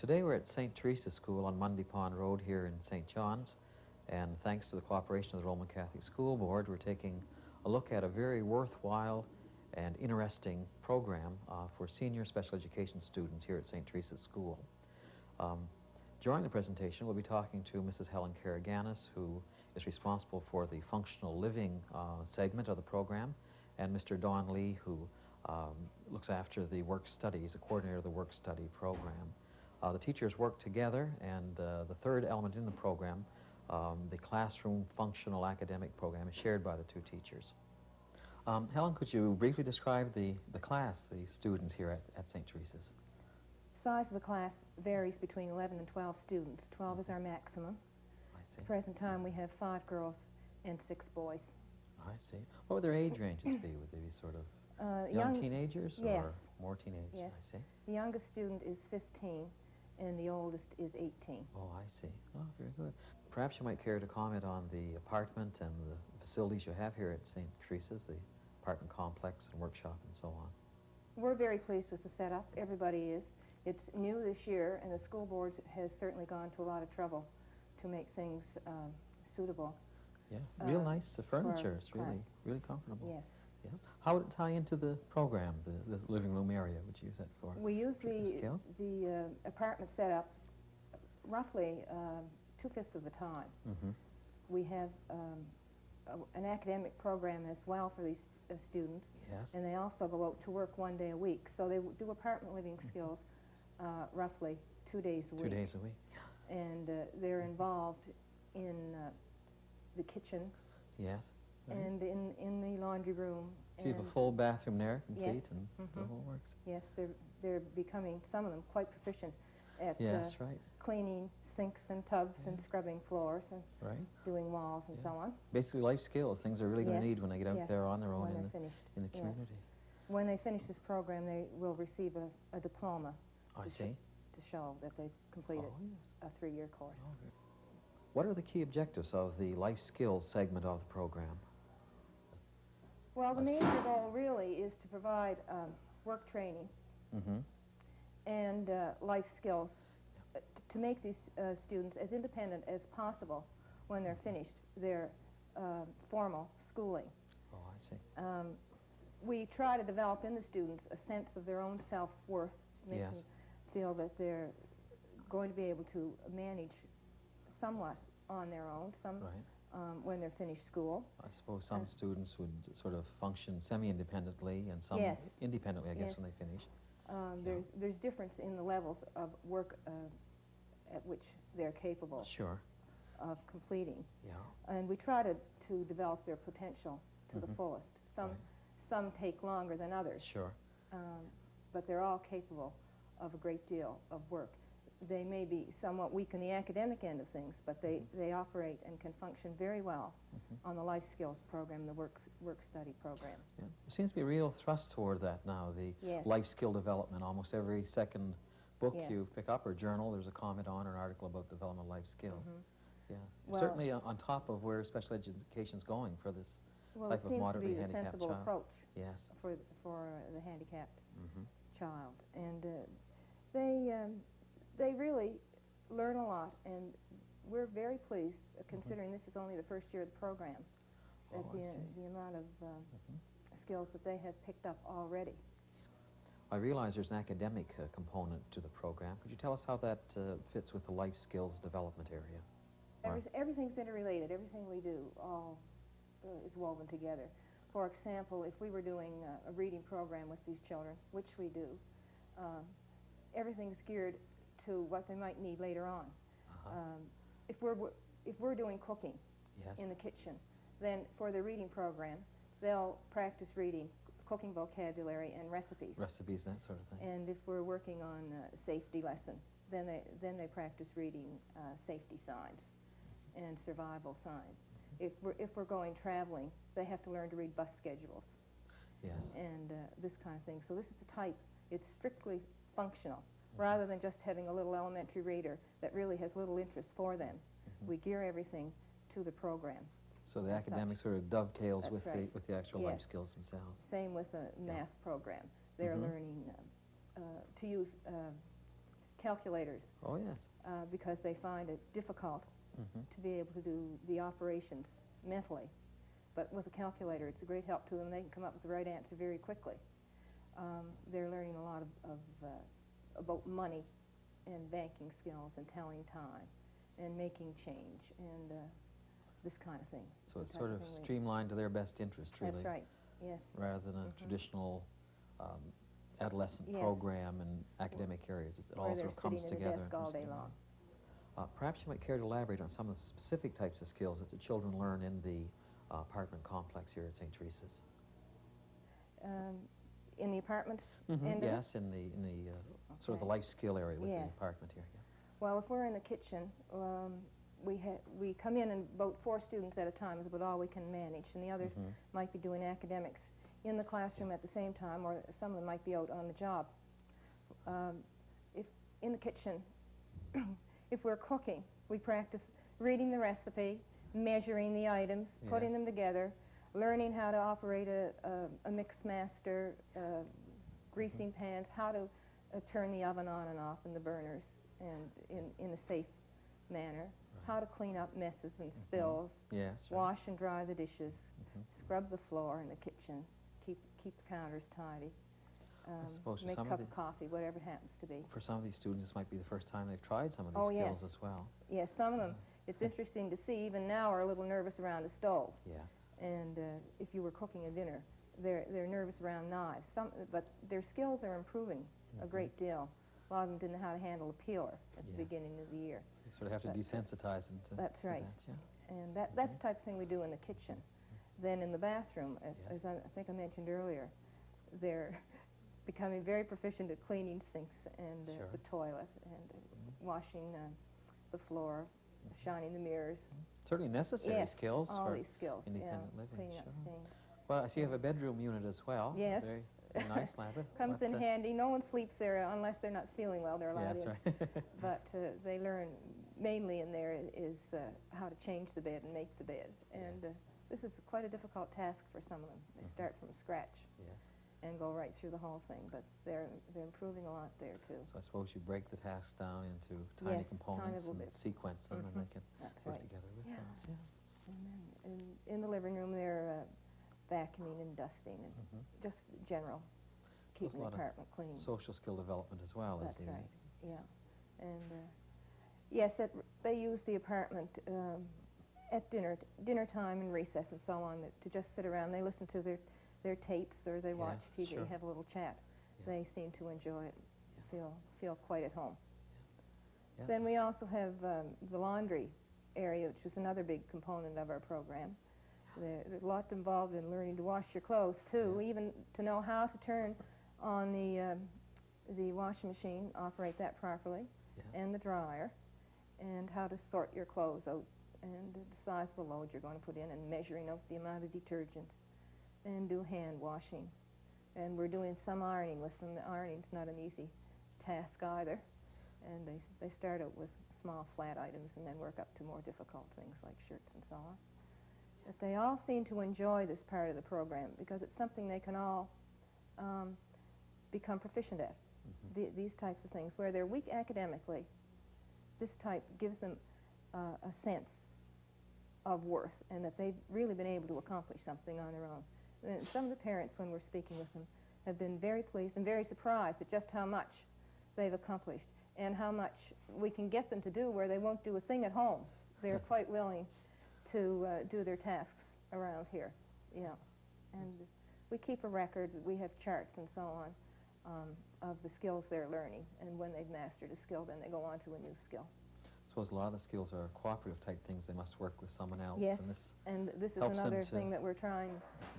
Today we're at St. Teresa's School on Mundy Pond Road here in St. John's, and thanks to the cooperation of the Roman Catholic School Board, we're taking a look at a very worthwhile and interesting program for senior special education students here at St. Teresa's School. During the presentation, we'll be talking to Mrs. Helen Karaganis, who is responsible for the functional living segment of the program, and Mr. Don Lee, who looks after the work studies, the coordinator of the work study program. The teachers work together, and the third element in the program, the classroom functional academic program, is shared by the two teachers. Helen, could you briefly describe the class, the students here at St. Teresa's? Size of the class varies between 11 and 12 students. 12 is our maximum. I see. At the present time, we have 5 girls and 6 boys. I see. What would their age ranges be? Would they be sort of young teenagers yes. or more teenagers? Yes. I see. The youngest student is 15, and the oldest is 18. Oh, I see. Oh, very good. Perhaps you might care to comment on the apartment and the facilities you have here at St. Teresa's, the apartment complex and workshop and so on. We're very pleased with the setup. Everybody is. It's new this year, and the school board has certainly gone to a lot of trouble to make things suitable. Yeah, real nice furniture. It's class. really comfortable. Yes. Yeah. How would it tie into the program, the living room area? Would you use that for? We use skills? the apartment setup roughly 2/5 of the time. Mm-hmm. We have an academic program as well for these students. Yes. And they also go out to work 1 day a week. So they do apartment living skills roughly 2 days a week. 2 days a week. And they're involved in the kitchen. Yes. Right. And in the laundry room. So you have a full bathroom there, complete, yes, and the whole works. Yes, they're becoming, some of them, quite proficient at Yes, right. cleaning sinks and tubs and scrubbing floors and Right. doing walls and so on. Basically life skills, things they're really going to Yes, need when they get out yes, there on their own when in they're the finished, in the yes. community. When they finish this program, they will receive a diploma I see. to show that they've completed Oh, yes. a 3-year course. Oh, good. What are the key objectives of the life skills segment of the program? Well, the Life major goal really is to provide work training Mm-hmm. and life skills to make these students as independent as possible when they're finished their formal schooling. Oh, I see. We try to develop in the students a sense of their own self-worth, make Yes. them feel that they're going to be able to manage somewhat on their own, Right. When they're finished school. I suppose some students would sort of function semi-independently and some Yes. independently, I guess, Yes. when they finish. There's difference in the levels of work at which they're capable Sure. of completing. Yeah. And we try to develop their potential to the fullest. Right. Some take longer than others, Sure. but they're all capable of a great deal of work. They may be somewhat weak in the academic end of things, but they operate and can function very well on the life skills program, the work study program. Yeah. There seems to be a real thrust toward that now, the Yes. life skill development. Almost every second book Yes. you pick up or journal, there's a comment on or an article about development of life skills. Yeah. Well- Certainly on top of where special education's going for this Well, type it of seems to moderately be the handicapped sensible child. approach Yes. for the handicapped Mm-hmm. child. And they really learn a lot, and we're very pleased, considering this is only the first year of the program, Oh, at I see. the amount of skills that they have picked up already. I realize there's an academic component to the program. Could you tell us how that fits with the life skills development area? Everything's interrelated. Everything we do all is woven together. For example, if we were doing a reading program with these children, which we do, everything's geared to what they might need later on. If we're doing cooking Yes. in the kitchen, then for the reading program, they'll practice reading, cooking vocabulary and recipes. Recipes, that sort of thing. And if we're working on a safety lesson, then they practice reading safety signs and survival signs. If we're going traveling, they have to learn to read bus schedules Yes. and this kind of thing. So this is the type, it's strictly functional, rather than just having a little elementary reader that really has little interest for them. We gear everything to the program. So the as such. academic sort of dovetails That's with right. the actual life Yes. skills themselves. Same with a math program. They're learning to use calculators Oh, yes. because they find it difficult to be able to do the operations mentally. But with a calculator, it's a great help to them. They can come up with the right answer very quickly. They're learning a lot about money and banking skills and telling time and making change and this kind of thing. So the it's type sort of thing we- streamlined to their best interest, really. That's right, yes. Rather than a traditional adolescent Yes. program in academic areas. It Where all they're sort of comes sitting in together. the desk all day long. Perhaps you might care to elaborate on some of the specific types of skills that the children learn in the apartment complex here at St. Teresa's. In the apartment end of it? Yes, in the sort of the Okay. life skill area with Yes. the apartment here. Yeah. Well, if we're in the kitchen, we come in and about 4 students at a time is about all we can manage, and the others might be doing academics in the classroom at the same time, or some of them might be out on the job. If in the kitchen, if we're cooking, we practice reading the recipe, measuring the items, putting Yes. them together, learning how to operate a mix master, greasing pans, how to turn the oven on and off and the burners and in a safe manner, how to clean up messes and spills, Yes. Right. wash and dry the dishes, scrub the floor in the kitchen, keep the counters tidy, suppose for make a some of cup the- of coffee, whatever it happens to be. For some of these students, this might be the first time they've tried some of these Oh, skills yes. as well. Yes, some of them, it's interesting to see, even now are a little nervous around a stove. Yes. And if you were cooking a dinner, they're nervous around knives. But their skills are improving a great deal. A lot of them didn't know how to handle a peeler at the Yes. beginning of the year. So you sort of have to That's right. desensitize them to That's to right. that, yeah. And that's the type of thing we do in the kitchen. Then in the bathroom, Yes. as I think I mentioned earlier, they're becoming very proficient at cleaning sinks and Sure. the toilet and washing the floor, shining the mirrors. Certainly necessary Yes, skills all for these skills, yeah, independent living. cleaning up Sure. stains. Well, I see you have a bedroom unit as well. Yes. Very, very nice, Lambert. Comes What, in handy. No one sleeps there unless they're not feeling well. They're Yeah, allowed that's in. right. But they learn mainly in there is how to change the bed and make the bed. And Yes. this is quite a difficult task for some of them. They start from scratch Yes. and go right through the whole thing. But they're improving a lot there too. So I suppose you break the tasks down into tiny Yes, tiny components little and bits. sequence them, and they can That's work right. together with Yeah. those. Yeah. And then in the living room, they're vacuuming and dusting and just general, keeping the lot of apartment clean. Social skill development as well as That's the right, yeah. And yes, they use the apartment at dinner time and recess and so on to just sit around. They listen to their tapes or they watch Yes, TV, sure. have a little chat. Yeah. They seem to enjoy it, feel quite at home. Yes. Then we also have the laundry area, which is another big component of our program. There's a lot involved in learning to wash your clothes too, Yes. even to know how to turn on the washing machine, operate that properly, Yes. and the dryer, and how to sort your clothes out, and the size of the load you're going to put in, and measuring out the amount of detergent, and do hand washing. And we're doing some ironing with them. The ironing's not an easy task either. And they start out with small flat items and then work up to more difficult things like shirts and so on. But they all seem to enjoy this part of the program because it's something they can all become proficient at. These types of things, where they're weak academically, this type gives them a sense of worth and that they've really been able to accomplish something on their own. And some of the parents, when we're speaking with them, have been very pleased and very surprised at just how much they've accomplished and how much we can get them to do where they won't do a thing at home. They're quite willing to do their tasks around here, yeah. And we keep a record, we have charts and so on of the skills they're learning, and when they've mastered a skill, then they go on to a new skill. I suppose a lot of the skills are cooperative type things. They must work with someone else. Yes, and this is helps them another to- thing that we're trying,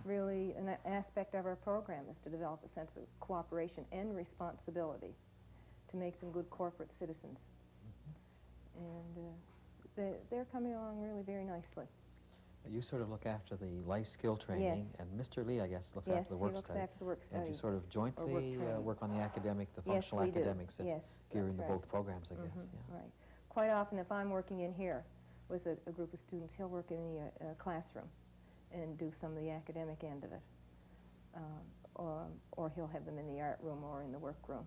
really, an aspect of our program is to develop a sense of cooperation and responsibility to make them good corporate citizens. And they're coming along really very nicely. You sort of look after the life skill training, Yes. and Mr. Lee, I guess, looks Yes, after the he work looks study. after the work And study. you sort of jointly training. work on the academic, the Yes, functional we do. academics, and Yes, gearing that's the right. both programs, I guess. Yeah. Right. Quite often, if I'm working in here with a group of students, he'll work in the classroom and do some of the academic end of it. Or he'll have them in the art room or in the work room.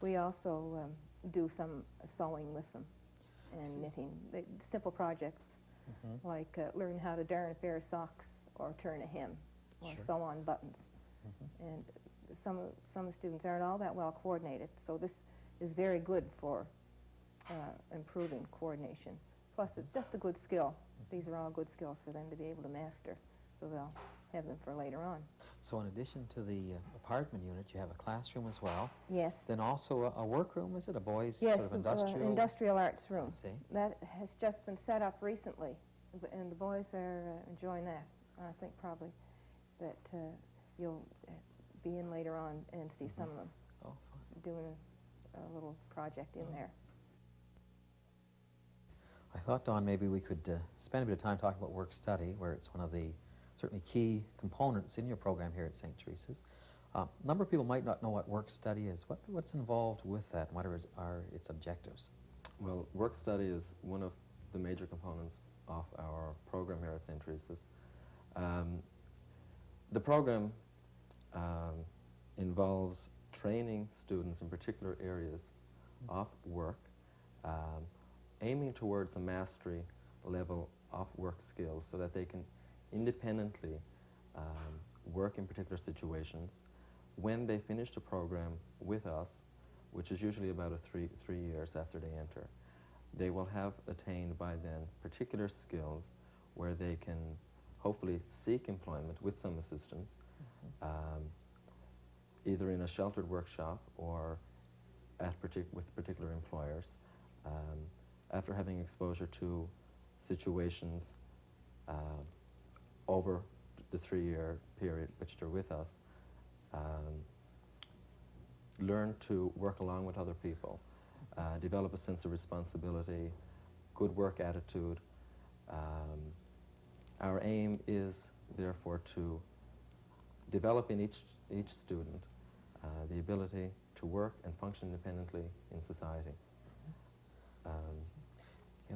We also do some sewing with them and So- knitting. Simple projects like learn how to darn a pair of socks or turn a hem or Sure. sew on buttons. And some students aren't all that well coordinated, so this is very good for improving coordination. Plus, it's just a good skill. These are all good skills for them to be able to master, so they'll have them for later on. So in addition to the apartment unit, you have a classroom as well. Yes. Then also a workroom, is it? A boys' Yes, sort of the industrial? industrial arts room. I see. That has just been set up recently, and the boys are enjoying that. I think probably that you'll be in later on and see some of them Oh, fine. doing a little project in there. I thought, Dawn, maybe we could spend a bit of time talking about work-study, where it's one of the certainly key components in your program here at St. Teresa's. A number of people might not know what work-study is. What's involved with that, and what are its objectives? Well, work study is one of the major components of our program here at St. Teresa's. The program involves training students in particular areas of work, aiming towards a mastery level of work skills so that they can independently work in particular situations. When they finish the program with us, which is usually about three years after they enter, they will have attained by then particular skills where they can hopefully seek employment with some assistance, either in a sheltered workshop or with particular employers, after having exposure to situations over the 3-year period which they're with us, learn to work along with other people, develop a sense of responsibility, good work attitude. Our aim is therefore to develop in each student the ability to work and function independently in society.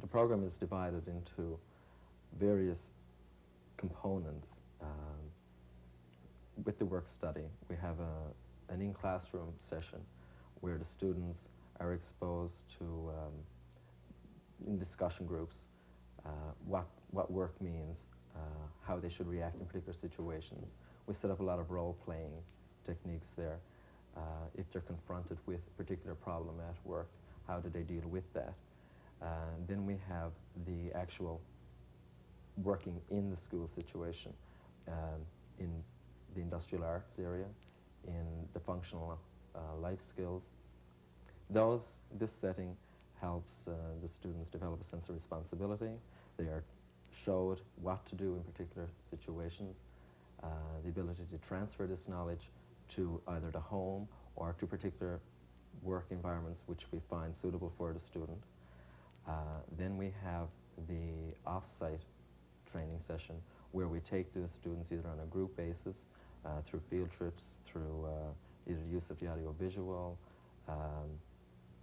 The program is divided into various components. With the work study, we have an in-classroom session where the students are exposed to, in discussion groups, what work means, how they should react in particular situations. We set up a lot of role-playing techniques there. If they're confronted with a particular problem at work, how do they deal with that? Then we have the actual working in the school situation, in the industrial arts area, in the functional life skills. This setting helps the students develop a sense of responsibility. They are showed what to do in particular situations, the ability to transfer this knowledge to either the home or to particular work environments which we find suitable for the student. Then we have the off-site training session where we take the students either on a group basis, through field trips, through either use of the audio-visual,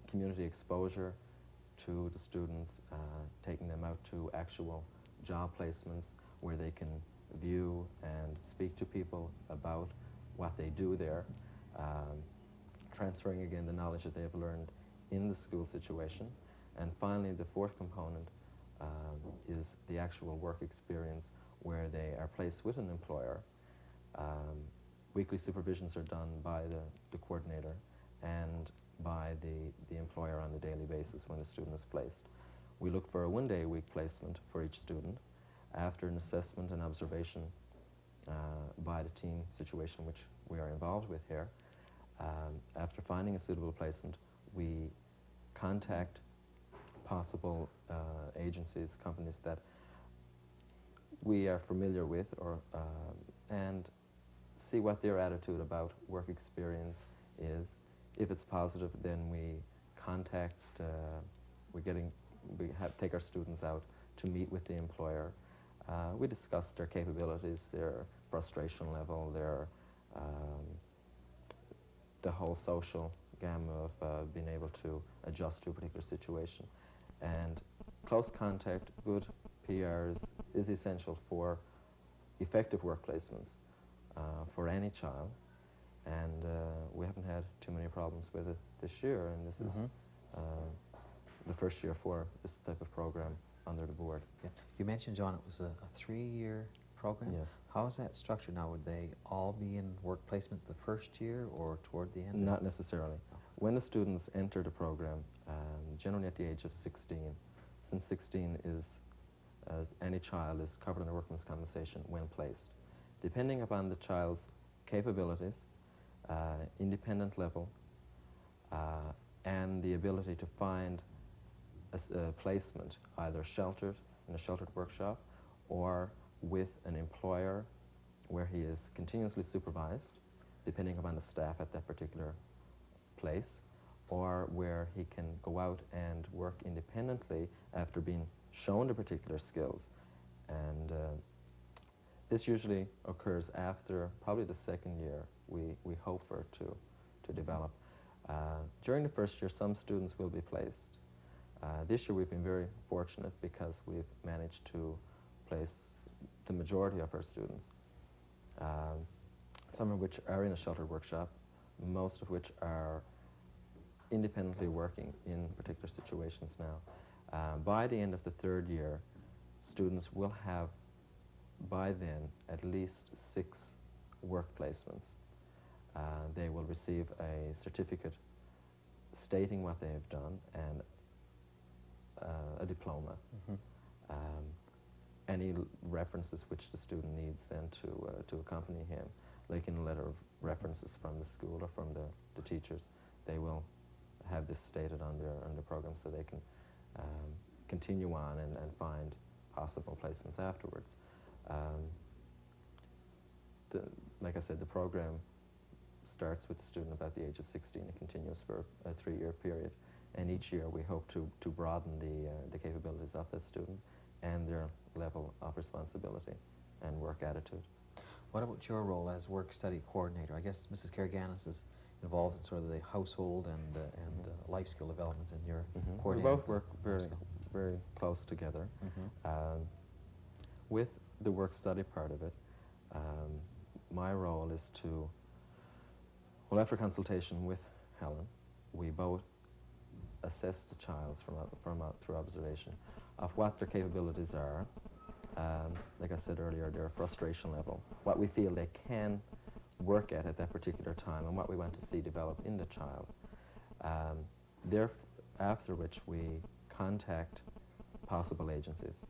community exposure to the students, taking them out to actual job placements where they can view and speak to people about what they do there, transferring again the knowledge that they have learned in the school situation. And finally, the fourth component is the actual work experience where they are placed with an employer. Weekly supervisions are done by the coordinator and by the employer on a daily basis when the student is placed. We look for a one-day-a-week placement for each student after an assessment and observation by the team situation which we are involved with here. After finding a suitable placement, we contact possible agencies, companies that we are familiar with, and see what their attitude about work experience is. If it's positive, then we contact, take our students out to meet with the employer. We discuss their capabilities, their frustration level, the whole social gamut of being able to adjust to a particular situation. And close contact, good PRs is essential for effective work placements for any child. And we haven't had too many problems with it this year, and this is the first year for this type of program under the board. Yeah. You mentioned, John, it was a 3-year program. Yes. How is that structured now? Would they all be in work placements the first year or toward the end? Not necessarily. When the students enter the program, generally at the age of 16, since 16 is any child is covered under workman's compensation when placed. Depending upon the child's capabilities, independent level, and the ability to find a placement, either sheltered, in a sheltered workshop, or with an employer where he is continuously supervised, depending upon the staff at that particular place, or where he can go out and work independently after being shown the particular skills. And this usually occurs after probably the second year we hope for to develop. During the first year, some students will be placed. This year we've been very fortunate because we've managed to place the majority of our students, some of which are in a sheltered workshop, most of which are independently working in particular situations now. By the end of the third year, students will have, by then, at least 6 work placements. They will receive a certificate stating what they have done and a diploma. Any references which the student needs then to accompany him, like in a letter of references from the school or from the teachers, they will have this stated on their program so they can continue on and find possible placements afterwards. Like I said, the program starts with the student about the age of 16 and continues for a 3-year period. And each year we hope to broaden the capabilities of that student and their level of responsibility and work attitude. What about your role as work-study coordinator? I guess Mrs. Karagianis is involved in sort of the household and life skill development in your We coordinating. both work very close together. With the work-study part of it, my role is to, well, after consultation with Helen, we both assess the child through observation of what their capabilities are. Like I said earlier, their frustration level, what we feel they can work at that particular time, and what we want to see develop in the child. After which we contact possible agencies,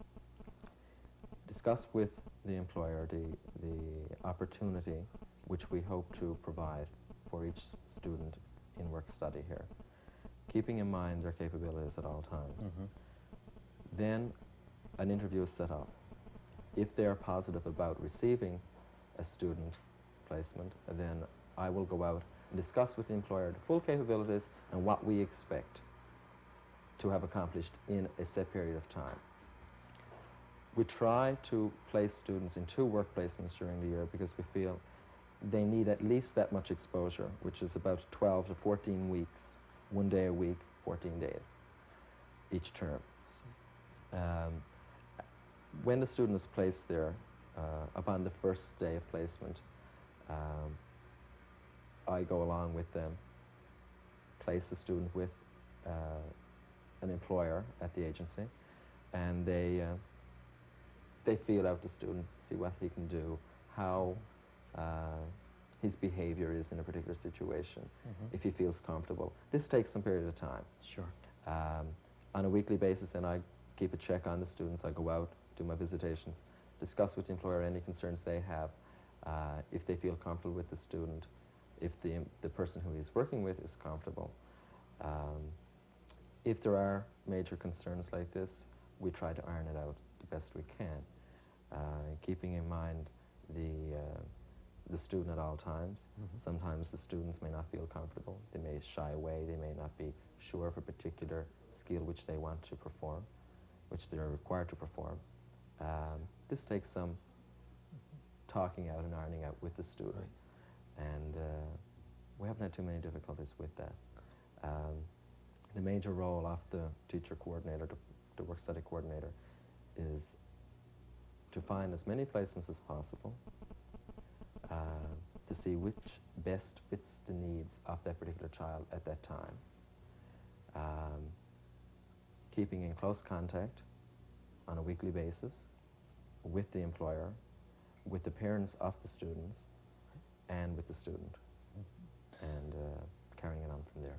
discuss with the employer the opportunity which we hope to provide for each student in work-study here, keeping in mind their capabilities at all times. Then an interview is set up. If they are positive about receiving a student placement, then I will go out and discuss with the employer the full capabilities and what we expect to have accomplished in a set period of time. We try to place students in 2 work placements during the year because we feel they need at least that much exposure, which is about 12 to 14 weeks, 1 day a week, 14 days each term. When the student is placed there, upon the first day of placement, I go along with them, place the student with an employer at the agency, and they feel out the student, see what he can do, how his behavior is in a particular situation, if he feels comfortable. This takes some period of time. Sure. On a weekly basis, then I keep a check on the students. I go out, do my visitations, discuss with the employer any concerns they have, if they feel comfortable with the student, if the person who he's working with is comfortable. If there are major concerns like this, we try to iron it out the best we can, keeping in mind the student at all times. Sometimes the students may not feel comfortable. They may shy away. They may not be sure of a particular skill which they want to perform, which they're required to perform. This takes some talking out and ironing out with the student. Right. And we haven't had too many difficulties with that. The major role of the teacher coordinator, the work-study coordinator, is to find as many placements as possible, to see which best fits the needs of that particular child at that time. keeping in close contact on a weekly basis with the employer, with the parents of the students, and with the student, and carrying it on from there.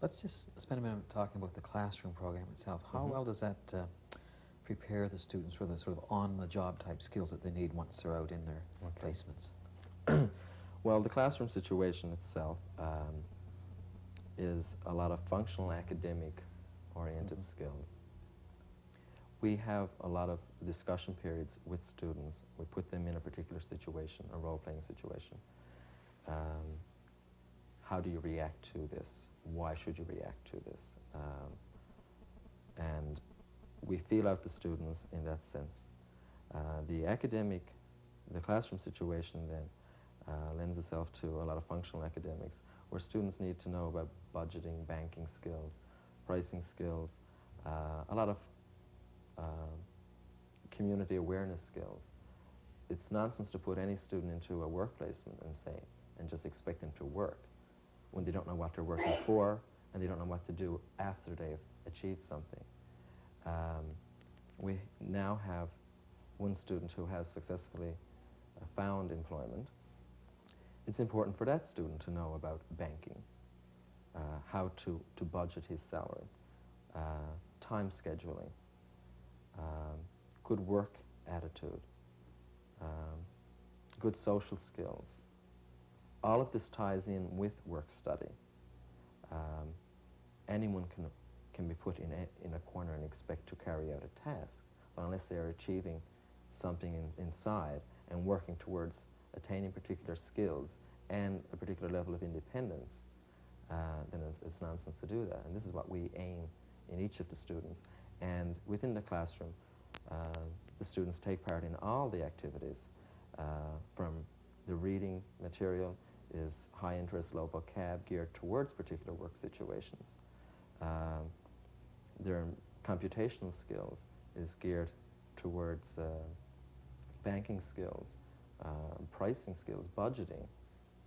Let's just spend a minute talking about the classroom program itself. How Mhm. well does that prepare the students for the sort of on-the-job type skills that they need once they're out in their Okay. placements? Well, the classroom situation itself is a lot of functional academic-oriented skills. We have a lot of discussion periods with students. We put them in a particular situation, a role-playing situation. How do you react to this? Why should you react to this? And we feel out the students in that sense. The classroom situation then lends itself to a lot of functional academics, where students need to know about budgeting, banking skills, pricing skills, a lot of community awareness skills. It's nonsense to put any student into a work placement and just expect them to work when they don't know what they're working for and they don't know what to do after they've achieved something. We now have one student who has successfully found employment. It's important for that student to know about banking, how to budget his salary, time scheduling, good work attitude, good social skills. All of this ties in with work study. Anyone can be put in a corner and expect to carry out a task, but unless they are achieving something inside and working towards attaining particular skills and a particular level of independence, then it's nonsense to do that. And this is what we aim in each of the students. And within the classroom, the students take part in all the activities, from the reading material is high interest, low vocab, geared towards particular work situations. Their computational skills is geared towards banking skills, pricing skills, budgeting,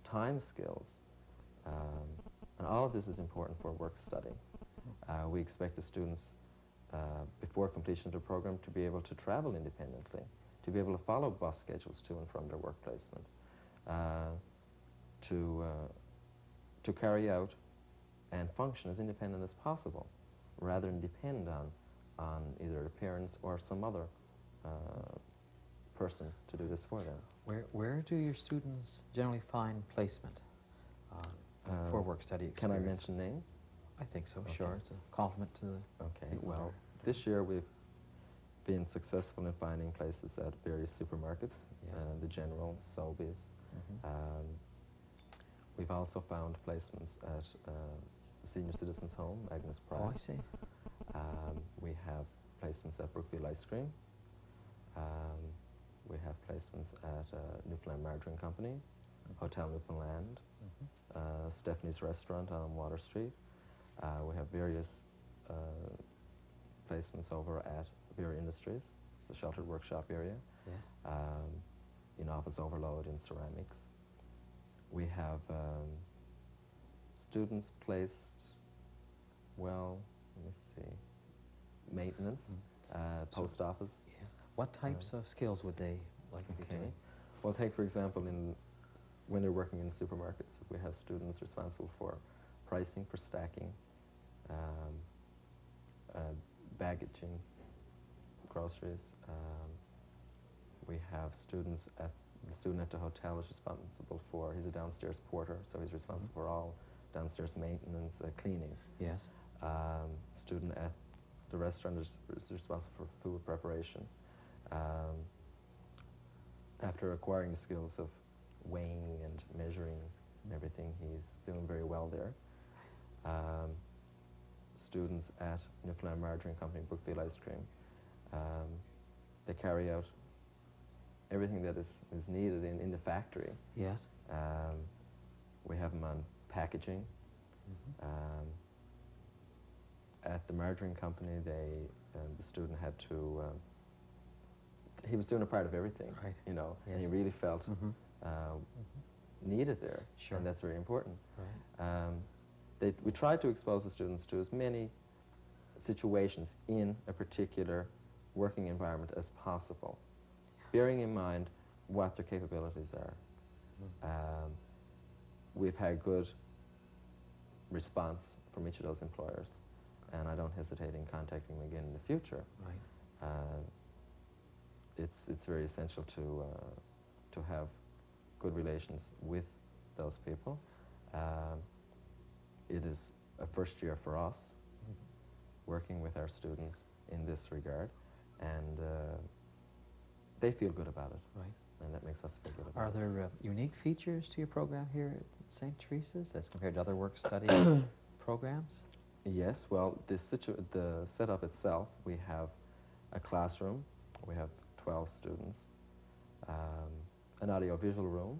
time skills, and all of this is important for work study. We expect the students, before completion of the program, to be able to travel independently, to be able to follow bus schedules to and from their work placement, to carry out and function as independent as possible, rather than depend on either their parents or some other person to do this for them. Where do your students generally find placement for work study Can I experience? mention names? I think so, Okay. sure. It's a compliment to the Okay, people well, there. this year we've been successful in finding places at various supermarkets, Yes. the General, Sobeys. Mhm. We've also found placements at Senior Citizens Home, Agnes Pride. Oh, I see. We have placements at Brookfield Ice Cream. We have placements at Newfoundland Margarine Company, Hotel Newfoundland, Stephanie's Restaurant on Water Street. We have various placements over at Vera Industries, it's a sheltered workshop area, Yes. in Office Overload in ceramics. We have students placed, well, let me see, maintenance, post office. Yes. What types of skills would they like to be Okay. doing? Well, take for example, when they're working in supermarkets, we have students responsible for pricing, for stacking, baggaging groceries. We have the student at the hotel is responsible for, he's a downstairs porter, so he's responsible for all downstairs maintenance, cleaning. Yes. Student at the restaurant is responsible for food preparation. After acquiring the skills of weighing and measuring and everything, he's doing very well there. Students at Newfoundland Margarine Company, Brookfield Ice Cream, they carry out everything that is needed in the factory. Yes. We have them on packaging. At the margarine company, the student had to, he was doing a part of everything, Right. you know, and he Yes. really felt Mhm. needed there, Sure. and that's very important. Right. we try to expose the students to as many situations in a particular working environment as possible, bearing in mind what their capabilities are. We've had good response from each of those employers, and I don't hesitate in contacting them again in the future. Right. It's very essential to have good relations with those people. It is a first year for us working with our students in this regard, and they feel good about it. Right. And that makes us feel good about Are it. there unique features to your program here at St. Teresa's as compared to other work-study programs? Yes, well, the setup itself, we have a classroom, we have 12 students, an audio-visual room,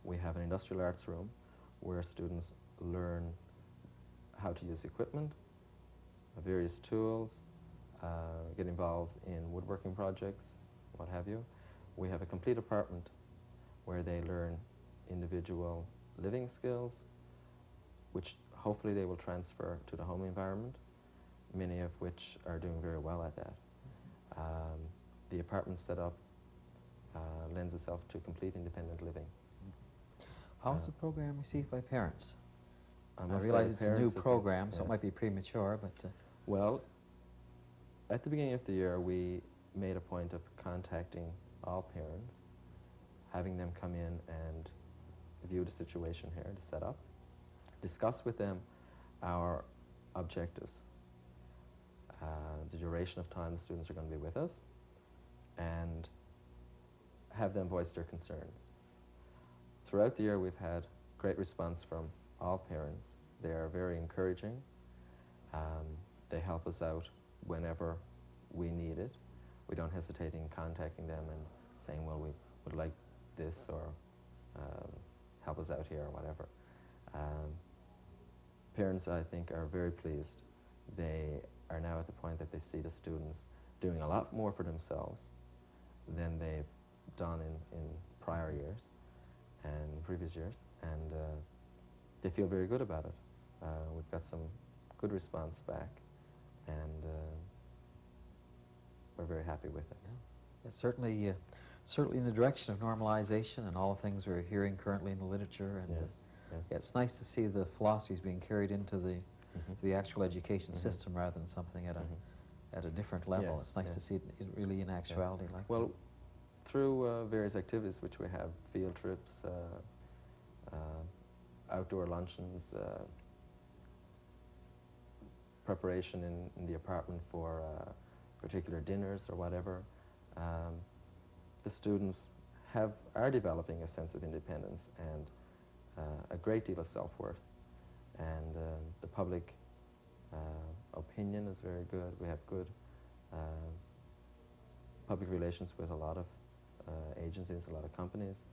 we have an industrial arts room where students learn how to use equipment, various tools, get involved in woodworking projects, what have you. We have a complete apartment where they learn individual living skills, which hopefully they will transfer to the home environment, many of which are doing very well at that. The apartment setup lends itself to complete independent living. How is the program received by parents? I must say realize the it's a new parents have been- program, so it yes. might be premature, but Well, at the beginning of the year, we made a point of contacting all parents, having them come in and view the situation here, the setup, discuss with them our objectives, the duration of time the students are going to be with us, and have them voice their concerns. Throughout the year, we've had great response from all parents. They are very encouraging. They help us out whenever we need it. We don't hesitate in contacting them and saying, well, we would like this, or help us out here, or whatever. Parents, I think, are very pleased. They are now at the point that they see the students doing a lot more for themselves than they've done in prior years and previous years, and they feel very good about it. We've got some good response back, and we're very happy with it. yeah. It's certainly in the direction of normalization and all the things we're hearing currently in the literature. And Yes, yes. yeah, it's nice to see the philosophies being carried into Mhm. the actual education Mhm. system rather than something at Mhm. a different level. Yes, It's nice yes. to see it really in actuality like Well, that. through various activities which we have, field trips, outdoor luncheons, preparation in the apartment for particular dinners or whatever, the students are developing a sense of independence and a great deal of self-worth. And the public opinion is very good. We have good public relations with a lot of agencies, a lot of companies.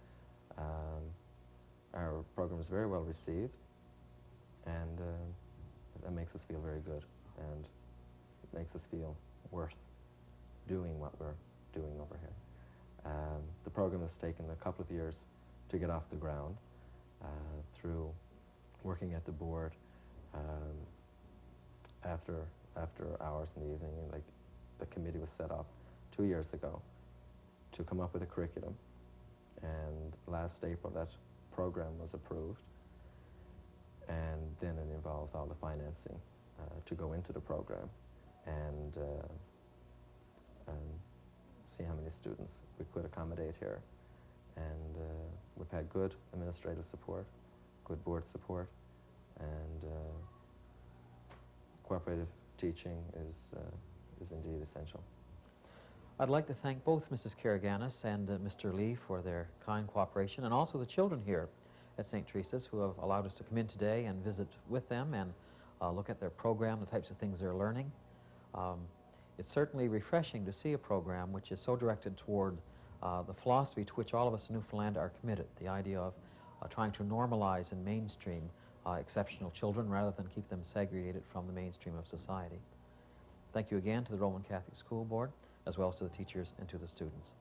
Our program is very well received, and that makes us feel very good, and it makes us feel worth doing what we're doing over here. The program has taken a couple of years to get off the ground through working at the board after hours in the evening, and like the committee was set up 2 years ago to come up with a curriculum, and last April that program was approved, and then it involved all the financing to go into the program and see how many students we could accommodate here. And we've had good administrative support, good board support, and cooperative teaching is indeed essential. I'd like to thank both Mrs. Karaganis and Mr. Lee for their kind cooperation, and also the children here at St. Teresa's who have allowed us to come in today and visit with them and look at their program, the types of things they're learning. It's certainly refreshing to see a program which is so directed toward the philosophy to which all of us in Newfoundland are committed, the idea of trying to normalize and mainstream exceptional children rather than keep them segregated from the mainstream of society. Thank you again to the Roman Catholic School Board, as well as to the teachers and to the students.